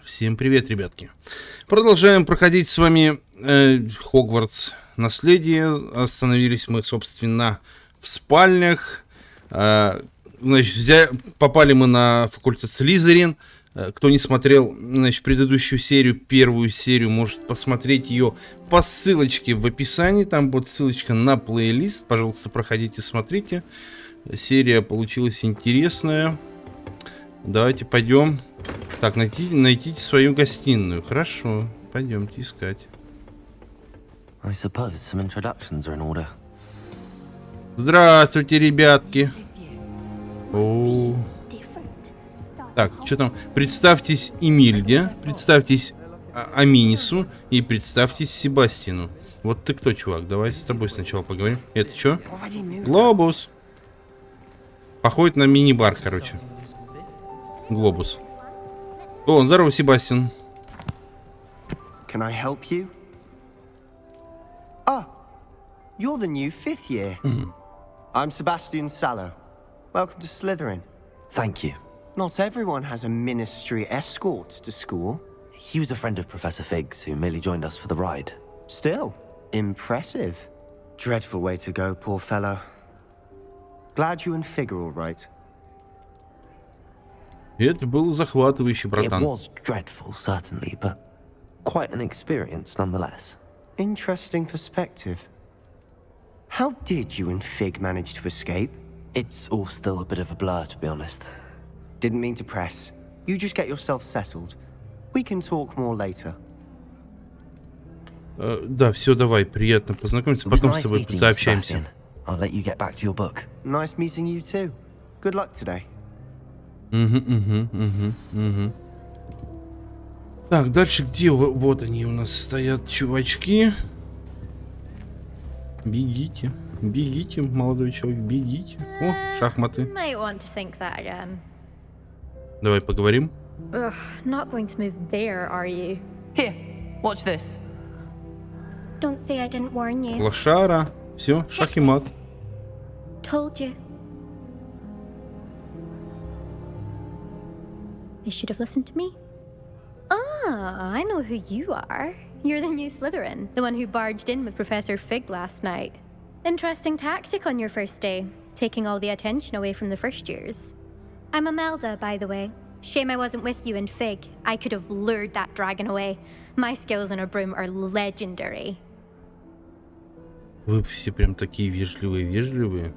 Всем привет, ребятки. Продолжаем проходить с вами Хогвартс Наследие. Остановились мы, собственно, в спальнях. Значит, попали мы на факультет Слизерин. Кто не смотрел, значит, предыдущую серию, первую серию, может посмотреть ее по ссылочке в описании. Там будет ссылочка на плейлист. Пожалуйста, проходите, смотрите. Серия получилась интересная. Давайте пойдем. Так, найдите свою гостиную. Хорошо, пойдемте искать. Здравствуйте, ребятки. О. Так, что там? Представьтесь Эмильде, представьтесь Аминису и представьтесь Себастину. Вот ты кто, чувак? Давай с тобой сначала поговорим. Это что? Глобус. Походит на мини-бар, короче. Глобус. О, здорово, Себастьян. Can I help you? Ah, you're the new 5th year. I'm Sebastian Sallow. Welcome to Slytherin. Thank you. Not everyone has a ministry escort to school. He was a friend of Professor Fig's who merely joined us for the ride. Still, impressive. Dreadful way to go, poor fellow. Glad you and Fig are all right. Это было захватывающе, братан. It was dreadful, certainly, but quite an experience nonetheless. Interesting perspective. How did you and Fig manage to escape? It's all still a bit of a blur, to be honest. Didn't mean to press. You just get yourself settled. We can talk more later. Да, все, давай, приятно познакомиться, потом с тобой сообщаемся. I'll let you get back to your book. Nice meeting you too. Good luck today. Так, дальше где? Вот они у нас стоят, чувачки. Бегите, бегите, молодой человек, бегите. О, шахматы. Давай поговорим. Not going to move there, are you? Here, watch this. Don't say I didn't warn you. Лошара. Все, шах и мат. Told you. They should have listened to me. Ah, I know who you are. You're the new Slytherin, the one who barged in with Professor Fig last night. Interesting tactic on your first day, taking all the attention away from the first years. I'm Imelda, by the way. Shame I wasn't with you in Fig. I could have lured that dragon away. My skills on a broom are legendary. Вы все прям такие вежливые.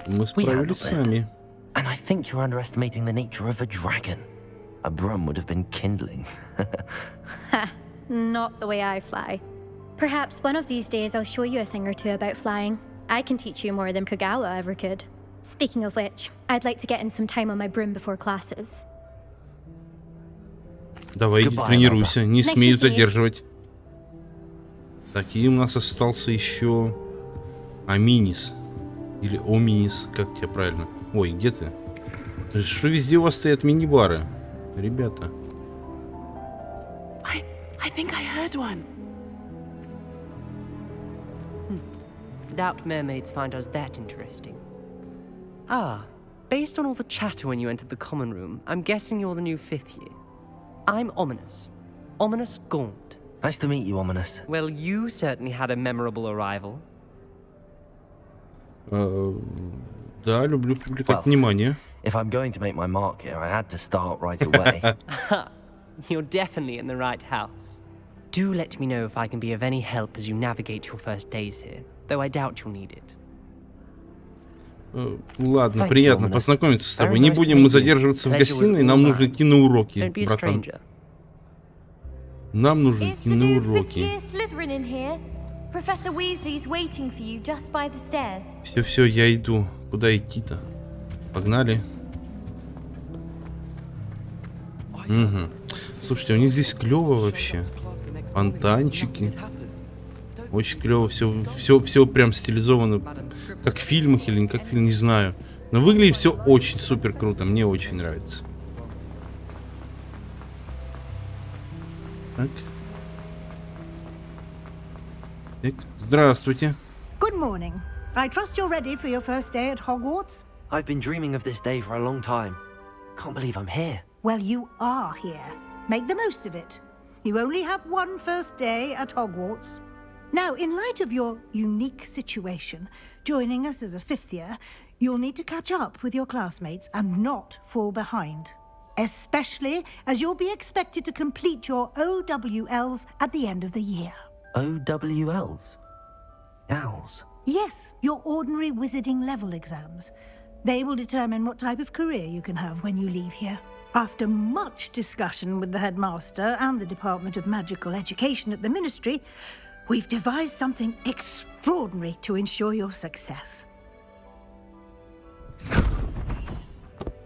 Мы справились сами. And I think you're underestimating the nature of a dragon. A broom would have been kindling. Ha, not the way I fly. Perhaps one of these days I'll show you a thing or two about flying. I can teach you more than Kagawa ever could. Speaking of which, I'd like to get in some time on my broom before classes. Давай, тренируйся, не смею задерживать. Такие у нас остался еще Аминис. Или Оминис, как тебе правильно? Ой, где ты? Что везде у вас стоят мини-бары? Ребята. I think I heard one. Doubt mermaids find us that interesting. Ah, based on all the chatter when you entered the common room, I'm guessing you're the new 5th year. I'm Ominous. Ominous Gaunt. Nice to meet you, Ominous. Well, you certainly had a memorable arrival. Да, люблю привлекать внимание. If I'm going to make my mark here, I had to start right away. You're definitely in the right house. Do let me know if I can be of any help as you navigate your first days here, though I doubt you'll need it. Ладно, приятно познакомиться с тобой. Не будем мы задерживаться в гостиной, нам нужно идти на уроки, братан. Нам нужно идти на уроки. Все, я иду. Куда идти-то? Погнали. Угу. Слушайте, у них здесь клево вообще. Фонтанчики. Очень клево. Все прям стилизовано. Как в фильмах или не как в фильме, не знаю. Но выглядит все очень супер круто. Мне очень нравится. Так. Так, здравствуйте. Good morning. I trust you're ready for your first day at Hogwarts? I've been dreaming of this day for a long time. Can't believe I'm here. Well, you are here. Make the most of it. You only have one first day at Hogwarts. Now, in light of your unique situation, joining us as a fifth year, you'll need to catch up with your classmates and not fall behind. Especially as you'll be expected to complete your OWLs at the end of the year. OWLs? Owls? Yes, your ordinary wizarding level exams. They will determine what type of career you can have when you leave here. After much discussion with the headmaster and the Department of Magical Education at the Ministry, we've devised something extraordinary to ensure your success.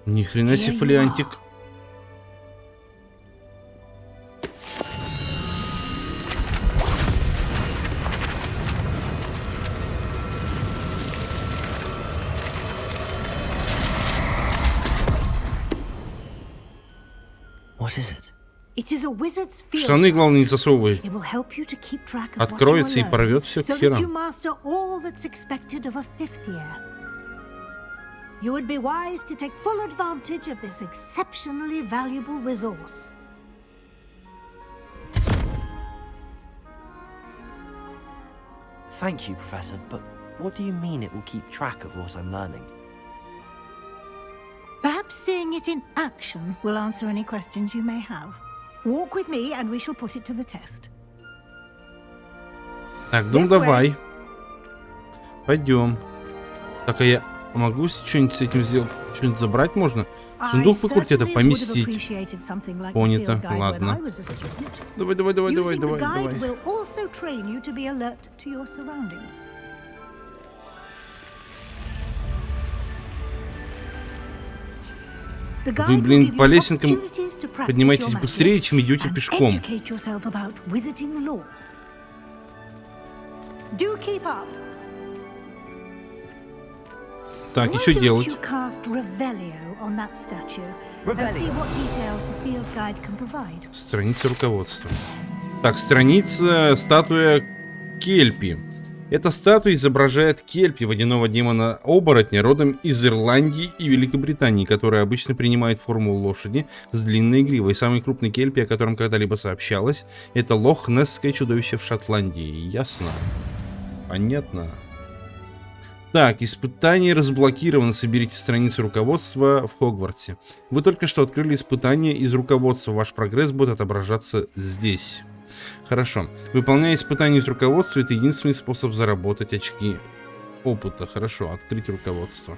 Ни хрена себе фолиантик. What is it? It is a wizard's field. Штаны, главное, не засовывай. It will help you to keep track of Откроется и what you порвет learn, все к so that you херам. master all that's expected of a fifth year. You would be wise to take full advantage of this exceptionally valuable resource. Thank you, Professor, but what do you mean it will keep track of what I'm learning? Perhaps seeing it in action will answer any questions you may have. Walk with me and we shall put it to the test. Так, ну давай. Пойдем. Так, а я могу что-нибудь с этим сделать? Что-нибудь забрать можно? Сундук факультета поместить. Понято, ладно. Давай, давай, давай, давай, давай, давай. Вы, блин, по лесенкам поднимаетесь быстрее, чем идете пешком. Так, и что делать? Страница руководства. Так, страница статуя Кельпи. Эта статуя изображает Кельпи, водяного демона-оборотня, родом из Ирландии и Великобритании, которая обычно принимает форму лошади с длинной гривой. Самый крупный Кельпи, о котором когда-либо сообщалось, это лох-несское чудовище в Шотландии. Ясно? Понятно. Так, испытание разблокировано. Соберите страницу руководства в Хогвартсе. Вы только что открыли испытание из руководства. Ваш прогресс будет отображаться здесь. Хорошо. Выполняя испытание из руководства, это единственный способ заработать очки опыта. Хорошо, открыть руководство.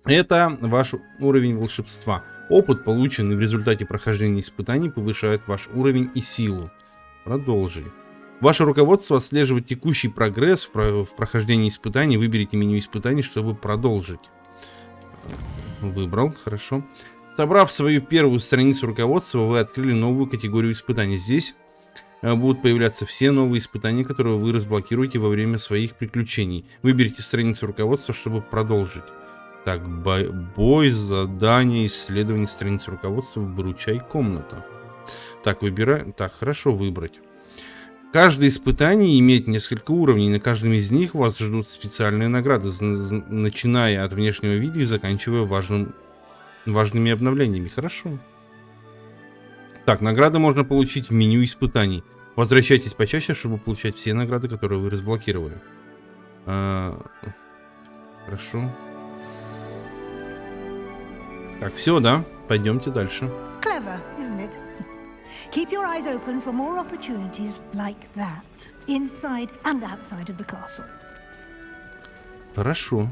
Это ваш уровень волшебства. Опыт, полученный в результате прохождения испытаний, повышает ваш уровень и силу. Продолжили. Ваше руководство отслеживает текущий прогресс в прохождении испытаний. Выберите меню испытаний, чтобы продолжить. Выбрал, хорошо. Собрав свою первую страницу руководства, вы открыли новую категорию испытаний. Здесь будут появляться все новые испытания, которые вы разблокируете во время своих приключений. Выберите страницу руководства, чтобы продолжить. Так, бой, задание, исследование, страницы руководства, выручай комната. Так, выбираем. Так, хорошо, выбрать. Каждое испытание имеет несколько уровней. На каждом из них вас ждут специальные награды, начиная от внешнего вида и заканчивая важными обновлениями. Хорошо. Так, награды можно получить в меню испытаний. Возвращайтесь почаще, чтобы получать все награды, которые вы разблокировали. Хорошо. Так, все, да? Пойдемте дальше. Clever, isn't it? Keep your eyes open for more opportunities like that, inside and outside of the castle. Хорошо.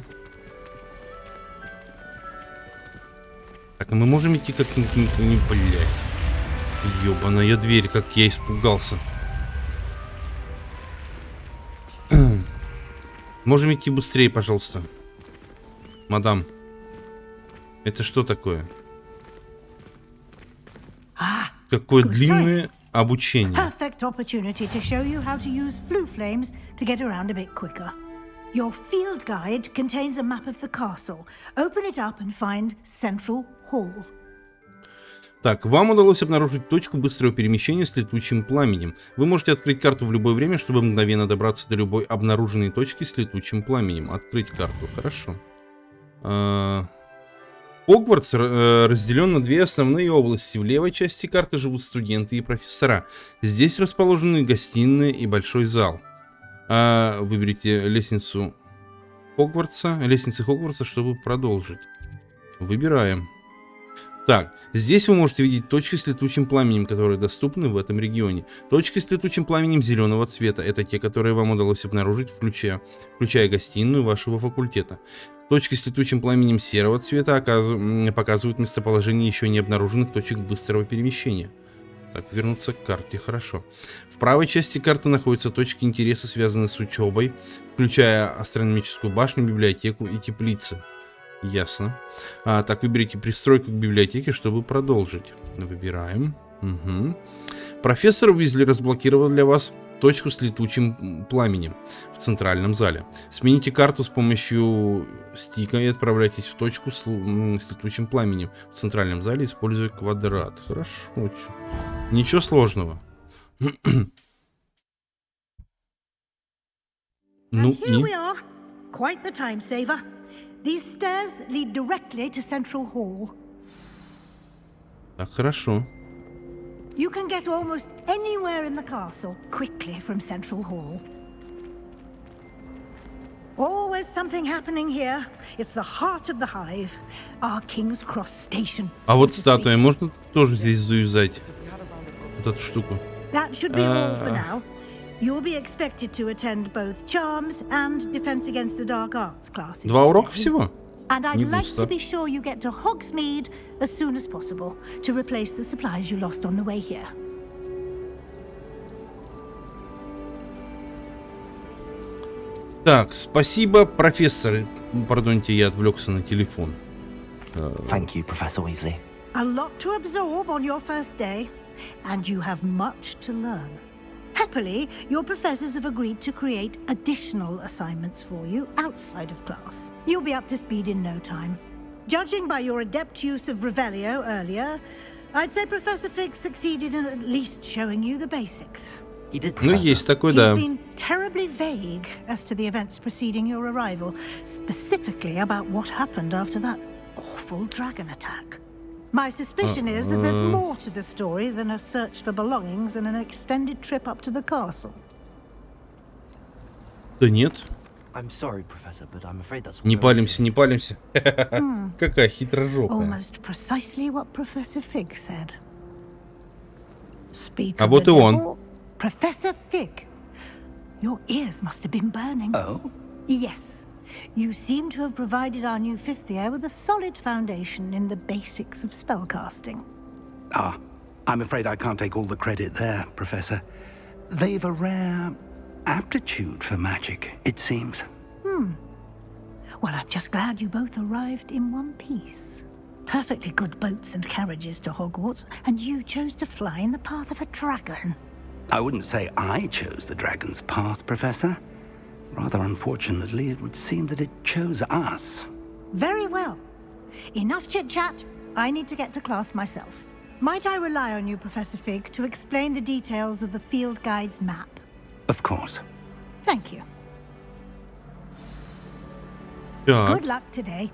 Так, а мы можем идти как-нибудь, не, блядь. Ёбаная дверь, как я испугался. Можем идти быстрее, пожалуйста. Мадам. Это что такое? Какое длинное обучение. Perfect opportunity to show you how to use flue flames to get around a bit quicker. Your field guide contains a map of the castle. Open it up and find Central Hall. Так, вам удалось обнаружить точку быстрого перемещения с летучим пламенем. Вы можете открыть карту в любое время, чтобы мгновенно добраться до любой обнаруженной точки с летучим пламенем. Открыть карту, хорошо. Хогвартс разделен на две основные области. В левой части карты живут студенты и профессора. Здесь расположены гостиные и большой зал. Выберите лестницы Хогвартса, чтобы продолжить. Выбираем. Так, здесь вы можете видеть точки с летучим пламенем, которые доступны в этом регионе. Точки с летучим пламенем зеленого цвета — это те, которые вам удалось обнаружить, включая гостиную вашего факультета. Точки с летучим пламенем серого цвета показывают местоположение еще не обнаруженных точек быстрого перемещения. Так, вернуться к карте, хорошо. В правой части карты находятся точки интереса, связанные с учебой, включая астрономическую башню, библиотеку и теплицы. Ясно. Так, выберите пристройку к библиотеке, чтобы продолжить. Выбираем. Угу. Профессор Уизли разблокировал для вас точку с летучим пламенем в центральном зале. Смените карту с помощью стика и отправляйтесь в точку с летучим пламенем в центральном зале, используя квадрат. Хорошо. Ничего сложного. Ну и... Quite the time saver. These stairs lead directly to Central Hall. Так, хорошо. You can get almost anywhere in the castle quickly from Central Hall. Always something happening here. It's the heart of the hive, our King's Cross station. А вот статуя можно тоже здесь завязать? Вот эту штуку. That should be all for now. You'll be expected to attend both Charms and Defense Against the Dark Arts classes. 2 урока всего? And I'd Не like густо. to be sure you get to Hogsmeade as soon as possible to replace the supplies you lost on the way here. Так, спасибо, профессор. Пардоньте, я отвлекся на телефон. Thank you, Professor Weasley. A lot to absorb on your first day, and you have much to learn. Happily, your professors have agreed to create additional assignments for you outside of class. You'll be up to speed in no time. Judging by your adept use of Revelio earlier, I'd say Professor Fig succeeded in at least showing you the basics. He did, Ну, Professor. есть такой, He's да. been terribly vague as to the events preceding your arrival, specifically about what happened after that awful dragon attack. My suspicion is that there's more to the story than a search for belongings and an extended trip up to the castle. Да нет. I'm sorry, Professor, but I'm afraid that's what Не there is палимся, to не палимся. Какая хитрожопая. Almost precisely what Professor Fig said. Speak А of вот the и он. devil, Professor Fig. Your ears must have been burning. Oh? Yes. You seem to have provided our new fifth year with a solid foundation in the basics of spellcasting. Ah, I'm afraid I can't take all the credit there, Professor. They've a rare aptitude for magic, it seems. Well, I'm just glad you both arrived in one piece. Perfectly good boats and carriages to Hogwarts, and you chose to fly in the path of a dragon. I wouldn't say I chose the dragon's path, Professor. Rather unfortunately, it would seem that it chose us. Very well. Enough chit-chat. I need to get to class myself. Might I rely on you, Professor Fig, to explain the details of the field guide's map? Of course. Thank you. Так, Good luck today.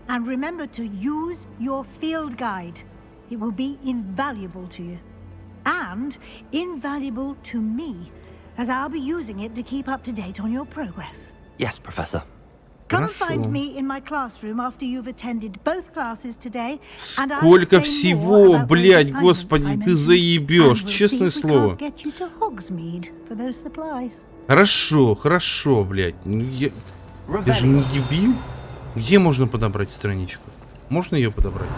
And remember to use your field guide. It will be invaluable to you. And invaluable to me, as I'll be using it to keep up to date on your progress. Yes, Professor. Come and Хорошо. find me in my classroom after you've attended both classes today. and I'll Сколько explain more всего, about those блядь, assignments господи, I ты mentioned, заебешь, and we'll честное see if we слово. can't get you to Hogsmeade for those supplies. Хорошо, хорошо, блядь. Ну, я же не дебил. Где можно подобрать страничку? Можно ее подобрать?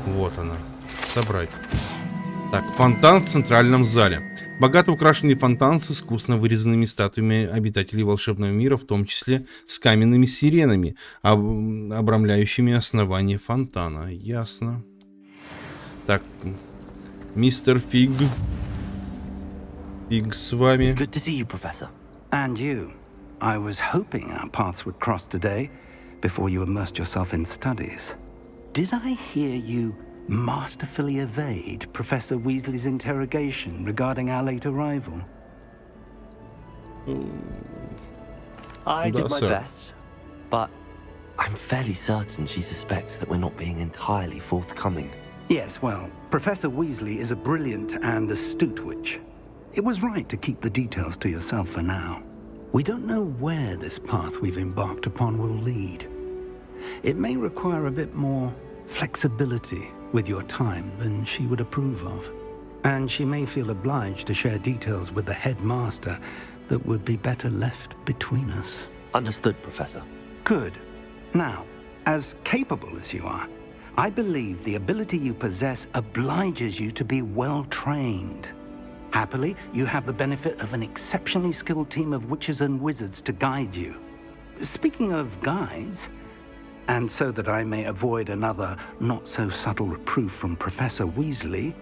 Вот она. Собрать. Так, фонтан в центральном зале. Богато украшенный фонтан с искусно вырезанными статуями обитателей волшебного мира, в том числе с каменными сиренами, обрамляющими основание фонтана. Ясно. Так, мистер Фиг. Фиг с вами. It's good to see you, Professor. And you. I was hoping our paths would cross today before you immersed yourself in studies. Did I hear you masterfully evade Professor Weasley's interrogation regarding our late arrival? I Да, did my sir. best, but I'm fairly certain she suspects that we're not being entirely forthcoming. Yes, well, Professor Weasley is a brilliant and astute witch. It was right to keep the details to yourself for now. We don't know where this path we've embarked upon will lead. It may require a bit more flexibility with your time than she would approve of. And she may feel obliged to share details with the headmaster that would be better left between us. Understood, Professor. Good. Now, as capable as you are, I believe the ability you possess obliges you to be well trained. Happily, you have the benefit of an exceptionally skilled team of witches and wizards to guide you. Speaking of guides, and so that I may avoid another not-so-subtle reproof from Professor Weasley,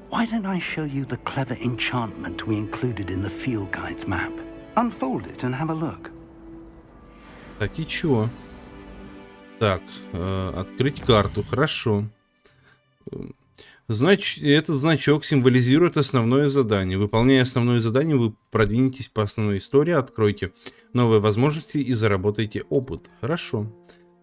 why don't I show you the clever enchantment we included in the field guide's map? Unfold it and have a look. Так, и чё? Так, открыть карту, хорошо. Этот значок символизирует основное задание. Выполняя основное задание, вы продвинетесь по основной истории, откроете новые возможности и заработаете опыт. Хорошо.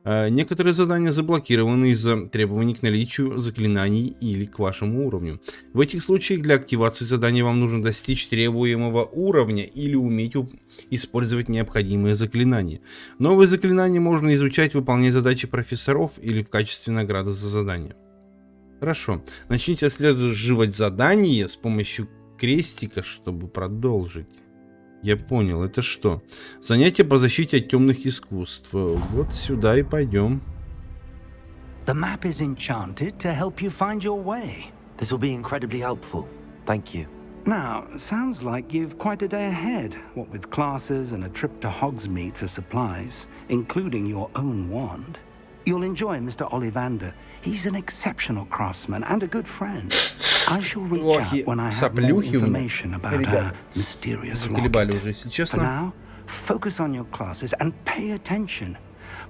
Некоторые задания заблокированы из-за требований к наличию заклинаний или к вашему уровню. В этих случаях для активации задания вам нужно достичь требуемого уровня или уметь использовать необходимые заклинания. Новые заклинания можно изучать, выполняя задачи профессоров или в качестве награды за задание. Хорошо. Начните отслеживать задание с помощью крестика, чтобы продолжить. Я понял, это что? Занятие по защите от темных искусств. Вот сюда и пойдем. The map is enchanted to help you find your way. This will be incredibly helpful. Thank you. Now, sounds like you've quite a day ahead, what with classes and a trip to Hogsmeade for supplies, including your own wand. You'll enjoy Mr. Ollivander. He's an exceptional craftsman and a good friend. I shall reach out when I have more information about our mysterious locket. For now, focus on your classes and pay attention.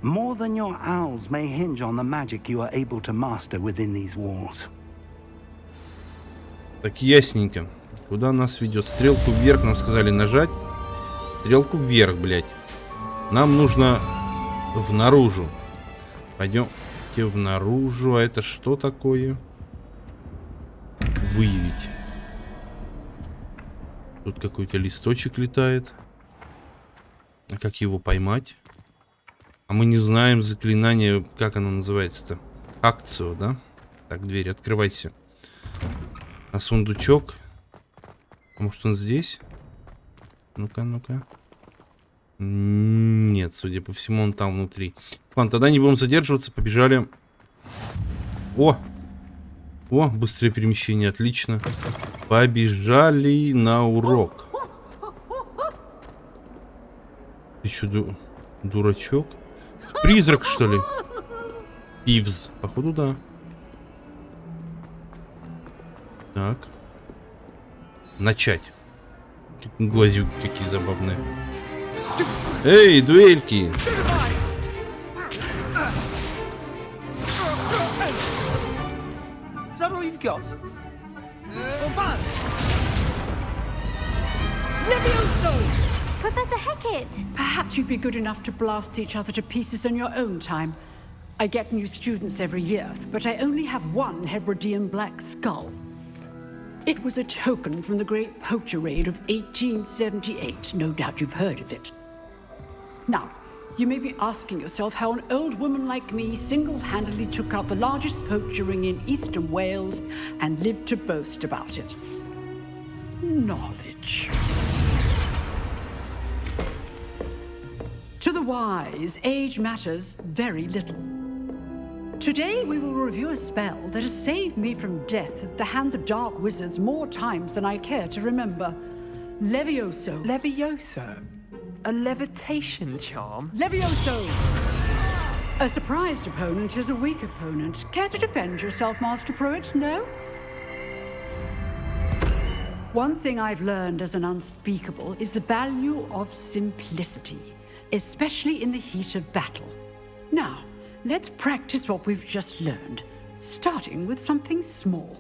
More than your owls may hinge on the magic you are able to master within these walls. Так, ясненько. Куда нас ведет? Стрелку вверх нам сказали нажать. Стрелку вверх, блядь. Нам нужно внаружу. Пойдемте внаружу. А это что такое? Выявить. Тут какой-то листочек летает. А как его поймать? А мы не знаем заклинание, как оно называется-то. Акцию, да? Так, дверь, открывайся. А сундучок? Может, он здесь? Ну-ка, ну-ка. Нет, судя по всему, он там внутри. Ладно, тогда не будем задерживаться, побежали. О! О, быстрое перемещение, отлично. Побежали на урок. Ты что, дурачок? Призрак, что ли? Пивз. Походу, да. Так. Начать. Глазюки какие забавные. Эй, дуэльки! Is that all you've got? Professor Hecat! Perhaps you'd be good enough to blast each other to pieces on your own time. I get new students every year, but I only have one Hebridean black skull. It was a token from the Great Poacher Raid of 1878. No doubt you've heard of it. Now, you may be asking yourself how an old woman like me single-handedly took out the largest poacher ring in eastern Wales and lived to boast about it. Knowledge. To the wise, age matters very little. Today we will review a spell that has saved me from death at the hands of dark wizards more times than I care to remember. Levioso. Levioso? A levitation charm? Levioso! A surprised opponent is a weak opponent. Care to defend yourself, Master Pruitt? No? One thing I've learned as an unspeakable is the value of simplicity, especially in the heat of battle. Now, let's practice what we've just learned, starting with something small.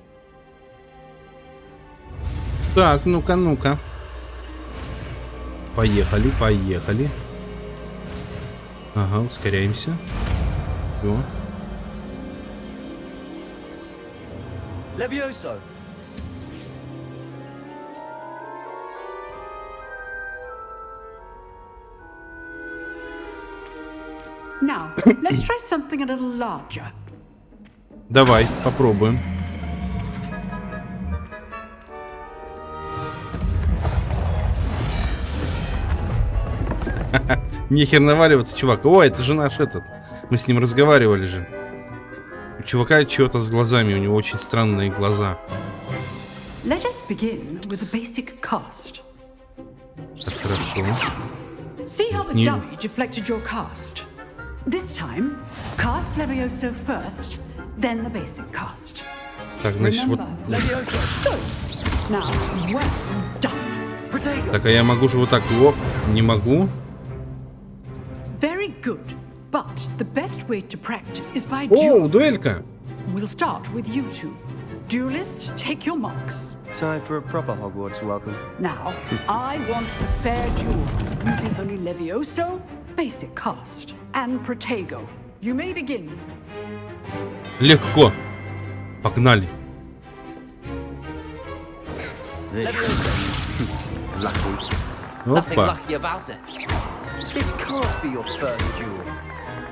Так, ну-ка, ну-ка. Поехали, поехали. Ага, ускоряемся. Всё. Levioso! Now, let's try something a little larger. Давай, попробуем. Нехер наваливаться, чувак. О, это же наш этот. Мы с ним разговаривали же. У чувака чего-то с глазами, у него очень странные глаза. Let us begin with the basic cast. Так, хорошо. See how the Не- dummy deflected your cast? This time, cast Levioso first, then the basic cast. Так, значит, вот... Remember, Levioso. Good. Now, well done. Protego. Так, а я могу же вот так... О, не могу. Very good. But the best way to practice is by О, duel. дуэлька. We'll start with you two. Duelists, take your marks. Time for a proper Hogwarts welcome. Now, I want a fair duel using only Levioso, basic cast, and Protego. You may begin. Легко. Погнали. Nothing Опа. lucky about it. This can't be your first duel.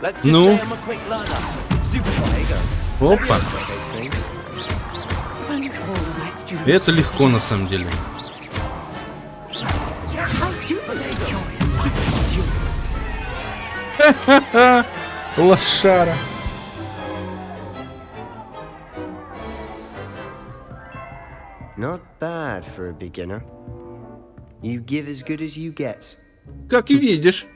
Let's just No. say I'm a quick learner. Stupid Protego. Опа. Those things. When all my students Это легко на самом деле. I do enjoy duels. Лошара. Not bad for a beginner. You give as good as you get. Как и видишь.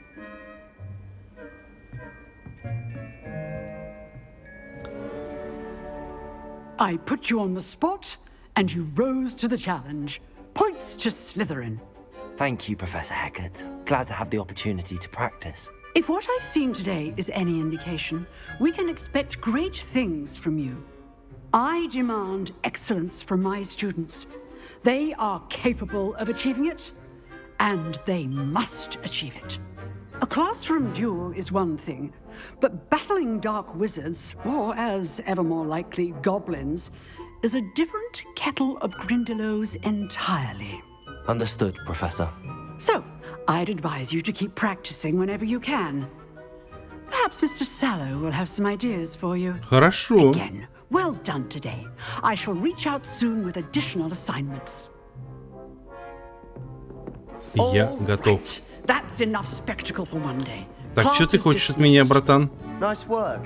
I put you on the spot, and you rose to the challenge. Points to Slytherin. Thank you, Professor Hecat. Glad to have the opportunity to practice. If what I've seen today is any indication, we can expect great things from you. I demand excellence from my students. They are capable of achieving it, and they must achieve it. A classroom duel is one thing, but battling dark wizards, or as ever more likely, goblins, is a different kettle of Grindylows entirely. Understood, Professor. So, I'd advise you to keep practicing whenever you can. Perhaps Mr. Sallow will have some ideas for you. Хорошо. Again, well done today. I shall reach out soon with additional assignments. Я All готов. right. That's enough spectacle for one day. Так, Class что ты is хочешь от меня, dismissed. братан? Nice work.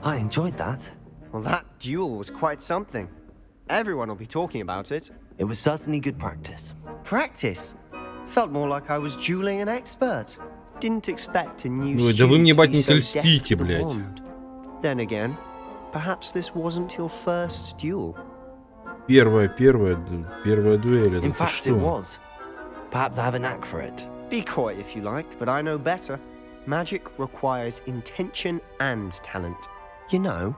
I enjoyed that. Well, that duel was quite something. Everyone will be talking about it. It was certainly good practice. Practice. Felt more like I was dueling an expert. Didn't expect a new Ой, да вы мне, student to be батенька, so льстите, deft with the блядь. wand. Then again, perhaps this wasn't your first duel. Первая дуэль. Это In ты fact, it что? was. Perhaps I have a knack for it. Be coy if you like, but I know better. Magic requires intention and talent. You know,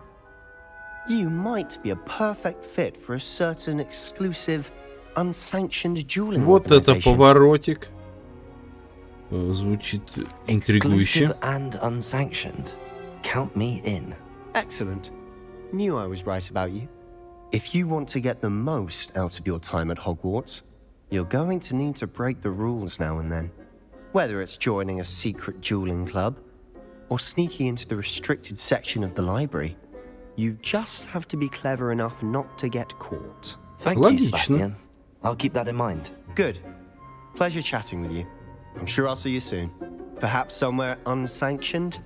you might be a perfect fit for a certain exclusive, unsanctioned dueling Вот это organization. поворотик. Звучит интригующе. Exclusive and unsanctioned. Count me in. Excellent. Knew I was right about you. If you want to get the most out of your time at Hogwarts, you're going to need to break the rules now and then. Whether it's joining a secret dueling club, or sneaking into the restricted section of the library, you just have to be clever enough not to get caught. Thank Логично. you, Sebastian. I'll keep that in mind. Good. Pleasure chatting with you. I'm sure I'll see you soon. Perhaps somewhere unsanctioned?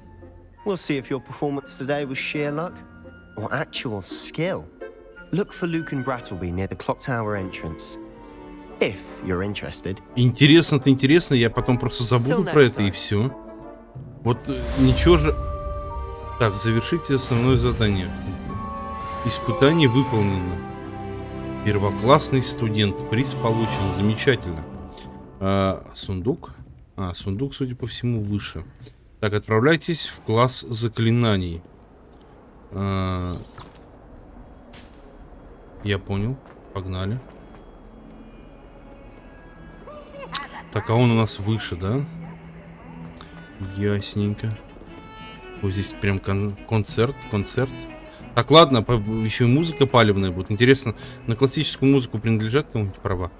We'll see if your performance today was sheer luck or actual skill. Look for Luke and Brattleby near the clock tower entrance. If you're interested. Интересно-то интересно, я потом просто забуду Till про next это и time. все. Вот ничего же... Так, завершите основное задание. Испытание выполнено. Первоклассный студент. Приз получен. Замечательно. Сундук? Сундук, судя по всему, выше. Так, отправляйтесь в класс заклинаний. Я понял. Погнали. Так, а он у нас выше, да? Ясненько. Ой, здесь прям концерт. Так, ладно, еще и музыка палевная будет. Интересно, на классическую музыку принадлежат кому-нибудь права?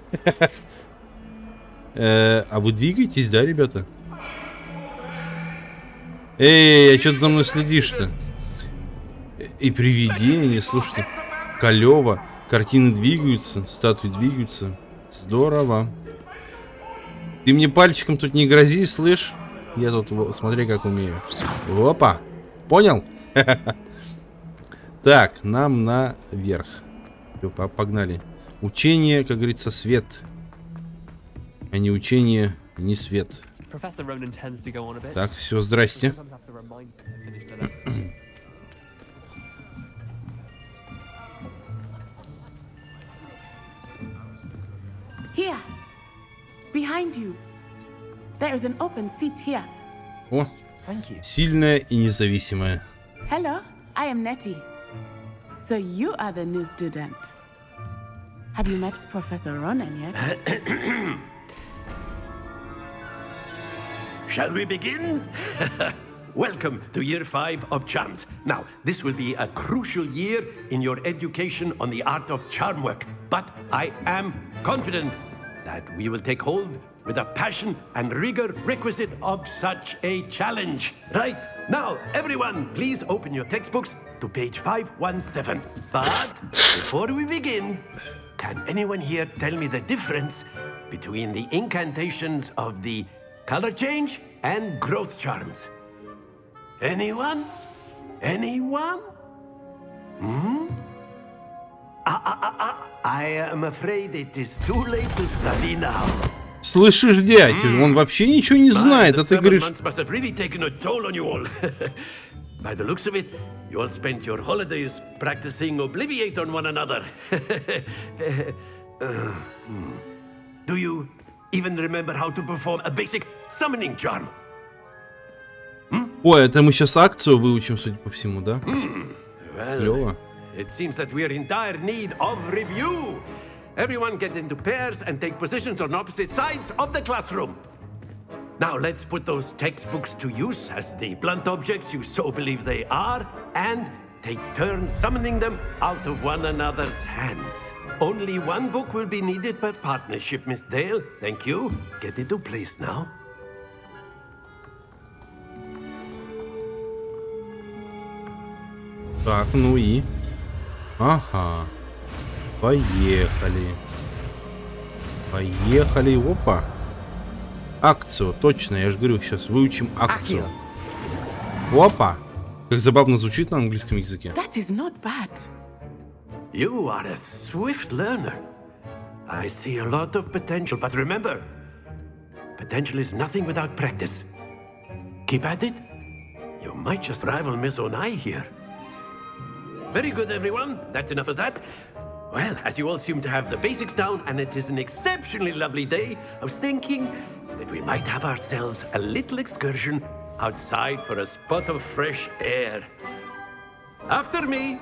А вы двигаетесь, да, ребята? Эй, а что ты за мной следишь-то? И привидения, слушайте. Клево. Картины двигаются, статуи двигаются. Здорово. Ты мне пальчиком тут не грози, слышь? Я тут, смотри, как умею. Опа. Понял? Так, нам наверх. Все, погнали. Учение, как говорится, свет. А не учение, не свет. Так, все, здрасте. Here, behind you. There is an open seat here. О, сильная и независимая. Hello, I am Nettie. So you are the new student. Have you met Professor Ronan yet? Shall we begin? Welcome to Year 5 of Charms. Now, this will be a crucial year in your education on the art of charm work. But I am confident that we will take hold with the passion and rigor requisite of such a challenge. Right, now, everyone, please open your textbooks to page 517. But before we begin, can anyone here tell me the difference between the incantations of the color change and growth charms? Anyone? Anyone? I am afraid it is too late to study now. Слышишь, дядь, он вообще ничего не знает, а ты говоришь... By the looks of it, you all spent your holidays practicing Obliviate on one another. Do you even remember how to perform a basic summoning charm? Ой, это мы сейчас акцию выучим, судя по всему, да? Клево. It seems that we are in dire need of review. Everyone get into pairs and take positions on opposite sides of the classroom. Now let's put those textbooks to use as the blunt objects you so believe they are, and take turns summoning them out of one another's hands. Only one book will be needed per partnership, Miss Dale. Thank you. Get into place now. Так, ну и... Ага. Поехали. Поехали. Опа. Акцию. Точно, я же говорю, сейчас выучим акцию. Опа. Как забавно звучит на английском языке. That is not bad. You are a swift learner. I see a lot of potential, but remember, potential is nothing without practice. Keep at it. You might just rival Miss Onai here. Very good, everyone. That's enough of that. Well, as you all seem to have the basics down, and it is an exceptionally lovely day, I was thinking that we might have ourselves a little excursion outside for a spot of fresh air. After me.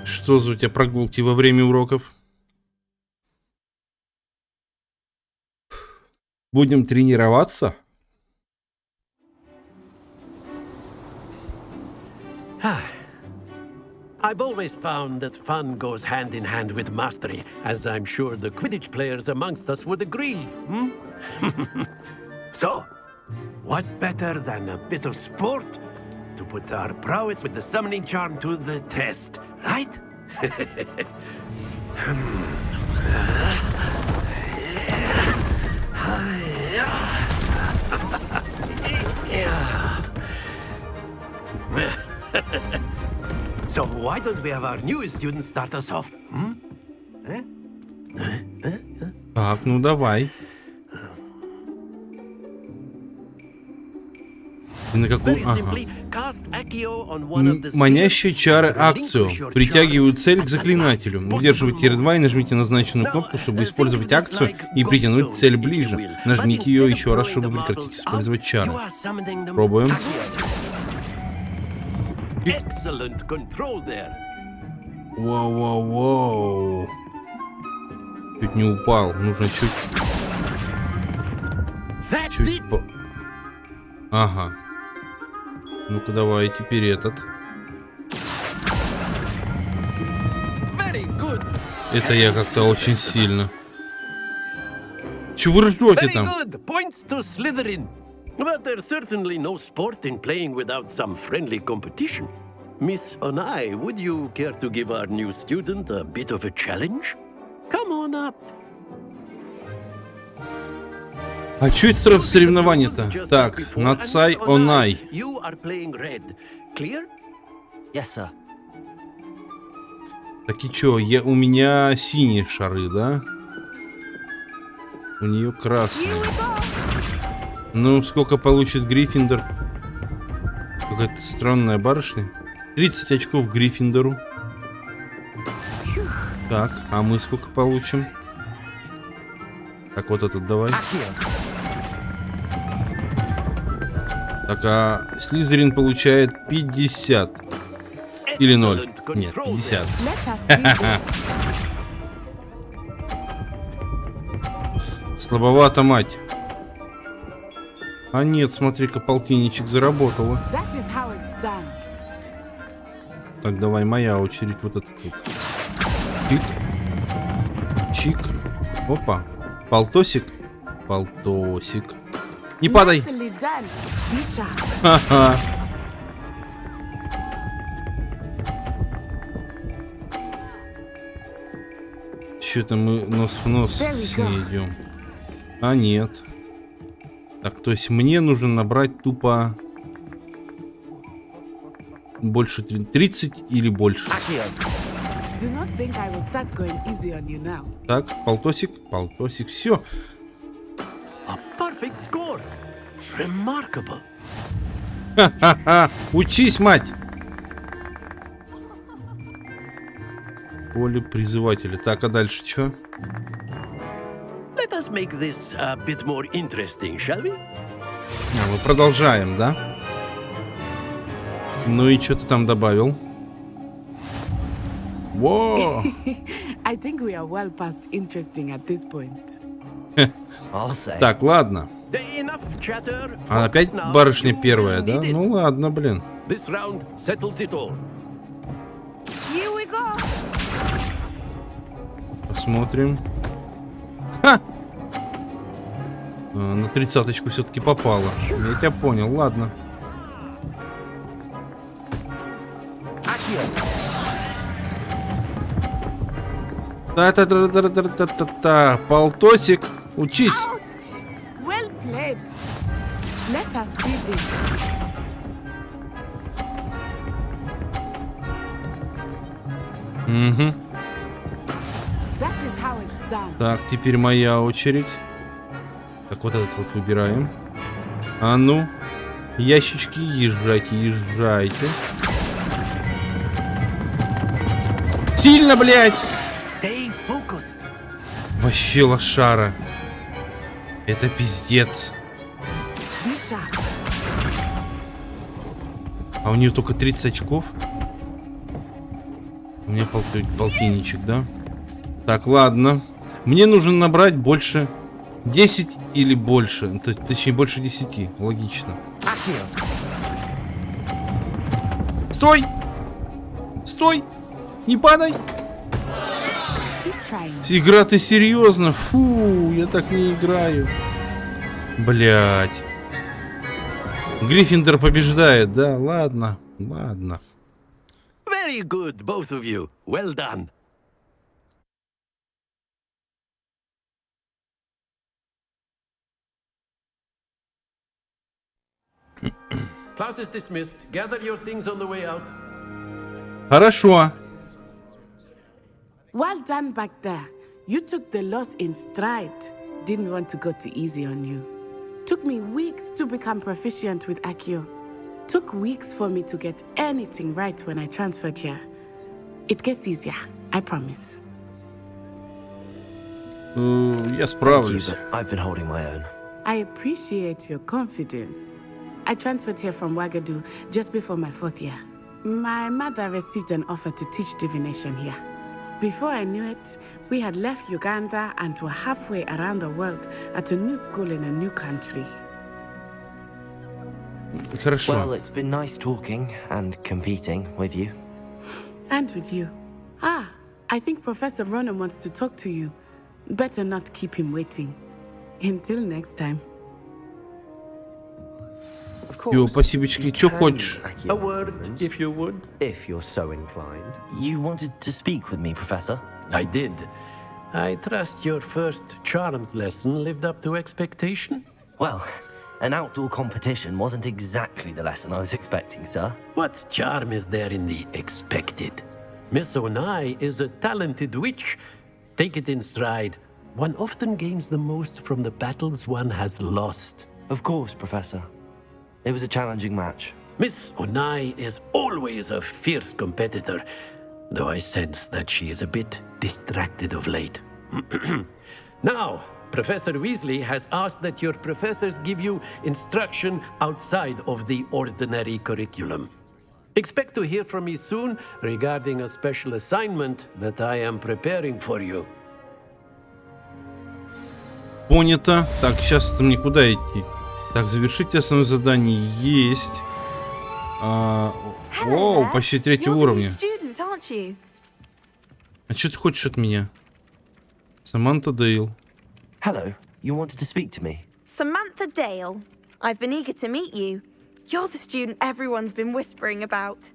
Что за у тебя прогулки во время уроков? Будем тренироваться? I've always found that fun goes hand in hand with mastery, as I'm sure the Quidditch players amongst us would agree. So, what better than a bit of sport to put our prowess with the summoning charm to the test, right? So why don't we have our newest student start us off? Так, ну давай. И на какую? Ага. Манящие чары акцию. Притягивают цель к заклинателю. Удерживайте R2 и нажмите на назначенную кнопку, чтобы использовать акцию и притянуть цель ближе. Нажмите ее еще раз, чтобы прекратить использовать чары. Пробуем. Воу-воу-воу. Чуть не упал. Нужно чуть... Чуть... Ага. Ну-ка, давай теперь этот. Это я как-то очень сильно. Чего вы ржете там? Points to Slytherin. But there's certainly no sport in playing without some friendly competition. Miss Onai, would you care to give our new student a bit of a challenge? Come on up. А чё это сразу соревнование-то? Так, Нацай Онай. You are playing red. Clear? Yes, sir. Так и чё, у меня синие шары, да? У нее красные. Ну, сколько получит Гриффиндор? Какая-то странная барышня. 30 очков Гриффиндору. Так, а мы сколько получим? Так, вот этот давай. Так, а Слизерин получает 50. Или 0. Нет, 50. Слабовато, мать. А нет, смотри-ка, полтинничек заработала. Так, давай, моя очередь. Вот этот вот. Чик. Чик. Опа. Полтосик. Полтосик. Не падай. Ха-ха. Что-то мы нос в нос с ней идем. А нет. Так, то есть мне нужно набрать тупо больше 30 или больше. Так, полтосик, полтосик, все. Ха-ха-ха. Учись, мать. Поле призывателя. Так, а дальше что? Let us make this a bit more interesting, shall we? Мы продолжаем, да? Ну и что ты там добавил? Во! I think we are well past interesting at this point. Так, ладно. А опять барышня первая, да? Ну ладно, блин. This round settles it all. Here we go. Посмотрим. Ха! На 30-очку все-таки попала. Я тебя понял, ладно. Та-та-та-та-та-та-та-та. Полтосик, учись. Well played. Let us see this. Угу. That is how it's done. Так, теперь моя очередь. Так, вот этот вот выбираем. А ну, ящички, езжайте, езжайте. Сильно, блядь! Вообще лошара. Это пиздец. А у нее только 30 очков. У меня полтинничек, да? Так, ладно. Мне нужно набрать больше 10 или больше. Точнее, больше 10. Логично. Стой! Стой! Не падай! Игра, ты серьезно? Фу, я так не играю. Блять. Гриффиндор побеждает, да? Ладно, ладно. Very good, both of you. Well done. Class is dismissed. Gather your things on the way out. Хорошо. Well done back there. You took the loss in stride. Didn't want to go too easy on you. Took me weeks to become proficient with Accio. Took weeks for me to get anything right when I transferred here. It gets easier, I promise. Я справлюсь. I've been holding my own. I appreciate your confidence. I transferred here from Wagadu just before my 4th year. My mother received an offer to teach divination here. Before I knew it, we had left Uganda and were halfway around the world at a new school in a new country. Хорошо. Well, it's been nice talking and competing with you. And with you. Ah, I think Professor Ronan wants to talk to you. Better not keep him waiting. Until next time. Of Ё, course. спасибочки. you Чё can, хочешь? Accio A word, Romans, if you would. if you're so inclined. You wanted to speak with me, Professor? I did. I trust your first charms lesson lived up to expectation. Well, an outdoor competition wasn't exactly the lesson I was expecting, sir. What charm is there in the expected? Miss Onai is a talented witch. Take it in stride. One often gains the most from the battles one has lost. Of course, Professor. It was a challenging match. Miss Onai is always a fierce competitor, though I sense that she is a bit distracted of late. Now, Professor Weasley has asked that your professors give you instruction outside of the ordinary curriculum. Expect to hear from me soon regarding a special assignment that I am preparing for you. Понято. Так, сейчас мне куда идти? Так, завершите основное задание. Есть. О, почти 3-го уровня. А что ты хочешь от меня? Саманта Дейл. Hello, you wanted to speak to me? Samantha Dale. I've been eager to meet you. You're the student everyone's been whispering about.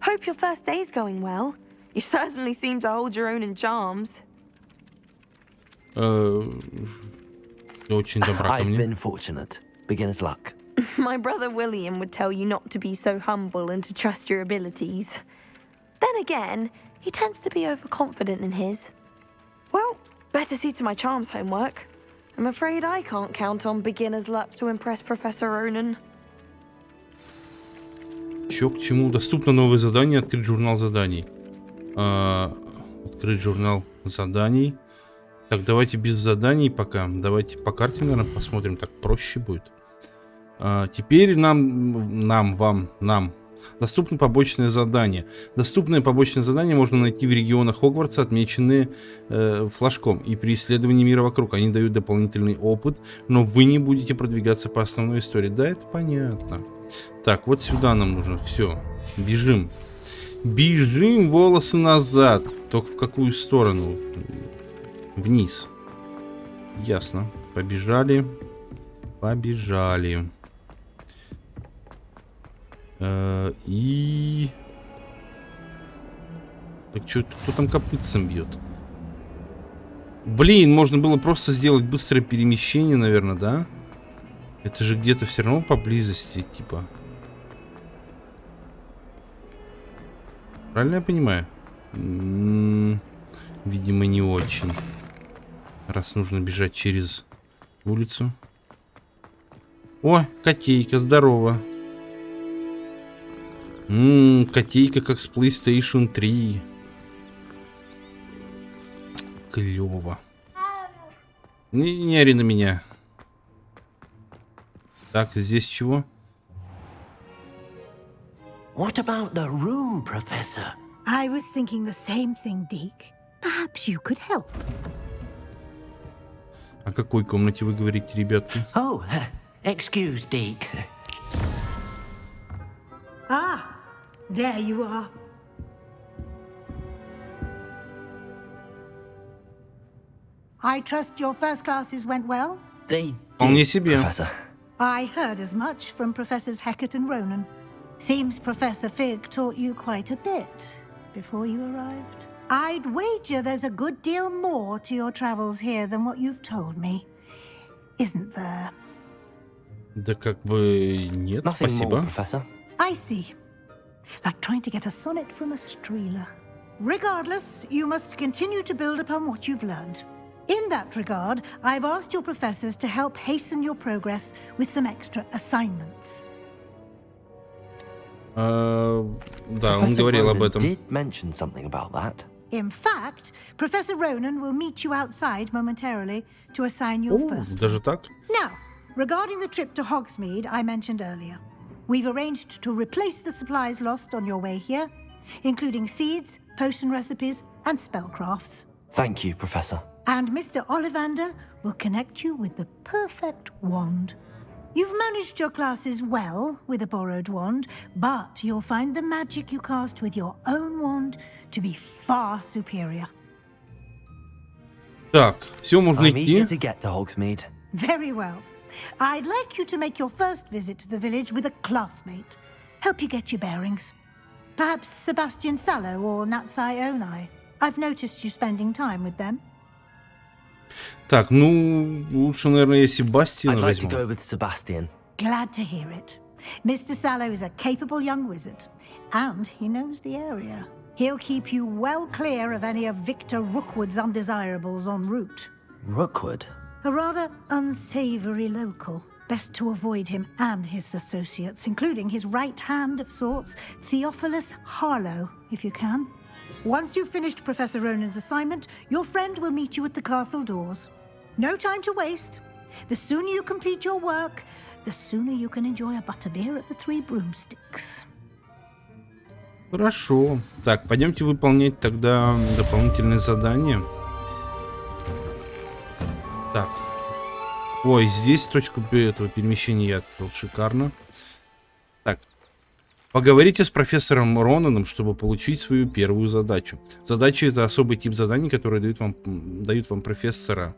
Hope your first day's going well. You certainly seem to hold your own in charms. Очень добра ко I've мне. been fortunate. Beginner's luck. My brother William would tell you not to be so humble and to trust your abilities. Then again, he tends to be overconfident in his. Well, better see to my charms homework. I'm afraid I can't count on beginner's luck to impress Professor Ronan. Чё к чему? Доступно новое задание. Открыть журнал заданий. Открыть журнал заданий. Так, давайте без заданий пока. Давайте по карте, наверное, посмотрим. Так проще будет. Теперь нам доступны побочные задания. Доступные побочные задания можно найти в регионах Хогвартса, отмеченные флажком. И при исследовании мира вокруг они дают дополнительный опыт, но вы не будете продвигаться по основной истории. Да, это понятно. Так, вот сюда нам нужно. Все, бежим. Бежим, волосы назад. Только в какую сторону? Вниз. Ясно. Побежали. Побежали. И... Так что, кто там копытцем бьет? Блин, можно было просто сделать быстрое перемещение, наверное, да? Это же где-то все равно поблизости, типа. Правильно я понимаю? Видимо, не очень. Раз нужно бежать через улицу. О, котейка, здорово. Котейка как с PlayStation 3. Клево. Не ори на меня. Так, здесь чего? What about the room, Professor? I was thinking the same thing, Deke. Perhaps you could help. О какой комнате вы говорите, ребятки? Oh, excuse, Deke. Ah, there you are. I trust your first classes went well? They Вполне did, себе. Professor. I heard as much from Professors Hecat and Ronan. Seems Professor Fig taught you quite a bit before you arrived. I'd wager there's a good deal more to your travels here than what you've told me. Isn't there? Да как бы нет, Nothing спасибо. more, Professor. I see. Like trying to get a sonnet from a streeler. Regardless, you must continue to build upon what you've learned. In that regard, I've asked your professors to help hasten your progress with some extra assignments. Да, он Professor говорил об Ronan этом. did mention something about that. In fact, Professor Ronan will meet you outside momentarily to assign your О, first. даже так? Now, regarding the trip to Hogsmeade I mentioned earlier, we've arranged to replace the supplies lost on your way here, including seeds, potion recipes, and spellcrafts. Thank you, Professor. And Mr. Ollivander will connect you with the perfect wand. You've managed your classes well with a borrowed wand, but you'll find the magic you cast with your own wand to be far superior. Так, все, можно I'm идти. eager to get to Hogsmeade. Very well. I'd like you to make your first visit to the village with a classmate. Help you get your bearings. Perhaps Sebastian Sallow or Natsai Onai. I've noticed you spending time with them. Так, ну, лучше, наверное, я Себастьяна I'd like to возьму. go with Sebastian. Glad to hear it. Mr. Sallow is a capable young wizard, and he knows the area. He'll keep you well clear of any of Victor Rookwood's undesirables en route. Rookwood? A rather unsavory local. Best to avoid him and his associates, including his right hand of sorts, Theophilus Harlow, if you can. Once you've finished Professor Ronan's assignment, your friend will meet you at the castle doors. No time to waste. The sooner you complete your work, the sooner you can enjoy a butterbeer at the Three Broomsticks. Хорошо. Так, пойдемте выполнять тогда дополнительные задания. Так. Ой, здесь точку этого перемещения я открыл. Шикарно. Так. Поговорите с профессором Ронаном, чтобы получить свою первую задачу. Задача — это особый тип заданий, которые дают вам профессора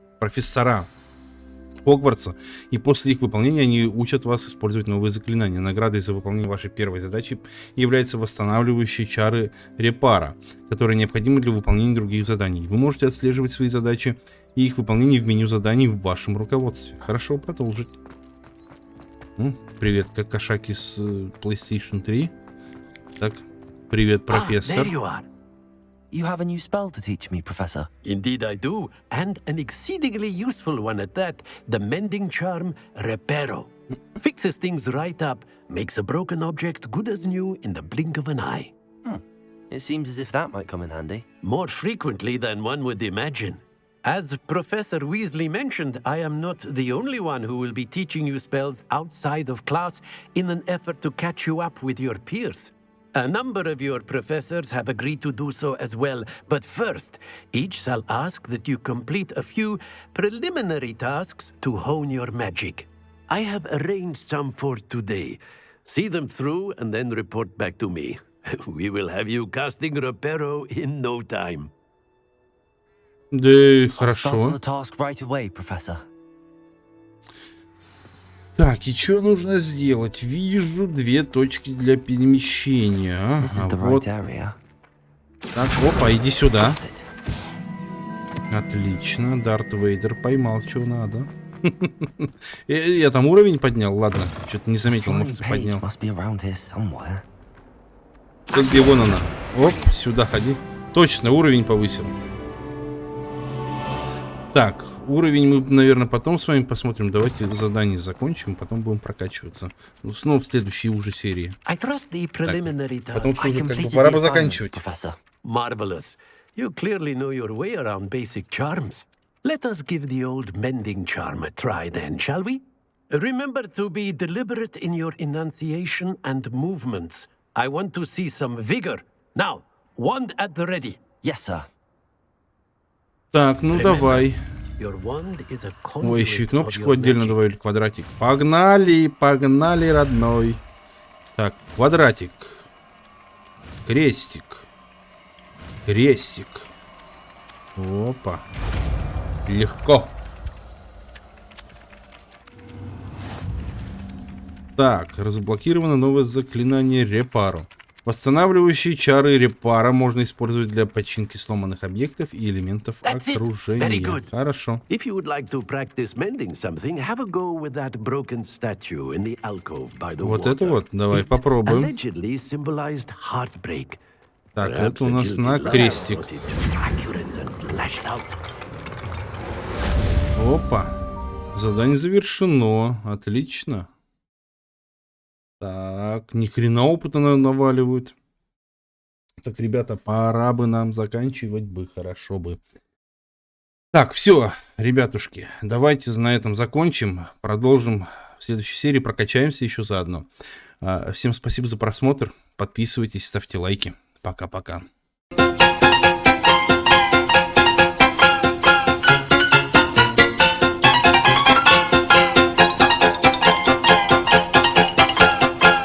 Хогвартса, и после их выполнения они учат вас использовать новые заклинания. Наградой за выполнение вашей первой задачи являются восстанавливающие чары репара, которые необходимы для выполнения других заданий. Вы можете отслеживать свои задачи и их выполнение в меню заданий в вашем руководстве. Хорошо, продолжить. Привет, как кошак из PlayStation 3. Так, привет, профессор. There you are. You have a new spell to teach me, Professor. Indeed I do, and an exceedingly useful one at that, the mending charm Reparo. Fixes things right up, makes a broken object good as new in the blink of an eye. It seems as if that might come in handy. More frequently than one would imagine. As Professor Weasley mentioned, I am not the only one who will be teaching you spells outside of class in an effort to catch you up with your peers. A number of your professors have agreed to do so as well, but first, each shall ask that you complete a few preliminary tasks to hone your magic. I have arranged some for today. See them through and then report back to me. We will have you casting Reparo in no time. Да, I'll start on хорошо. the task right away, Professor. Так, и что нужно сделать? Вижу 2 точки для перемещения. This is the Вот. right area. Так, опа, иди сюда. That's it. Отлично, Дарт Вейдер поймал, что надо. Я там уровень поднял, ладно. Что-то не заметил, Flying может, и page поднял. must be around here somewhere. Так, где вон она? Оп, сюда ходи. Точно, уровень повысил. Так, уровень мы, наверное, потом с вами посмотрим. Давайте задание закончим, потом будем прокачиваться. Ну, снова в следующей уже серии. I trust the preliminary Потому tasks. что I уже как бы completed пора the бы assignments, заканчивать. Professor. Marvelous. You clearly know your way around basic charms. Let us give the old mending charm a try then, shall we? Remember to be deliberate in your enunciation and movements. I want to see some vigor. Now, wand at the ready. Yes, sir. Так, ну давай. Your wand is a Ой, еще и conduit of кнопочку your отдельно magic. добавили, квадратик. Погнали, погнали, родной. Так, квадратик. Крестик. Крестик. Опа. Легко. Так, разблокировано новое заклинание Репаро. Восстанавливающие чары Репара можно использовать для починки сломанных объектов и элементов That's it. Very окружения. good. Хорошо. If you would like to practice mending something, have a go with that broken statue in the alcove by the Вот water. это вот, давай It попробуем. allegedly symbolized heartbreak. Так, Perhaps это у a нас guilty на lover крестик. wrote it accurate and lashed out. Опа. Задание завершено. Отлично. Так, ни хрена опыта наваливают. Так, ребята, пора бы нам заканчивать бы, хорошо бы. Так, все, ребятушки, давайте на этом закончим. Продолжим в следующей серии, прокачаемся еще заодно. Всем спасибо за просмотр. Подписывайтесь, ставьте лайки. Пока-пока.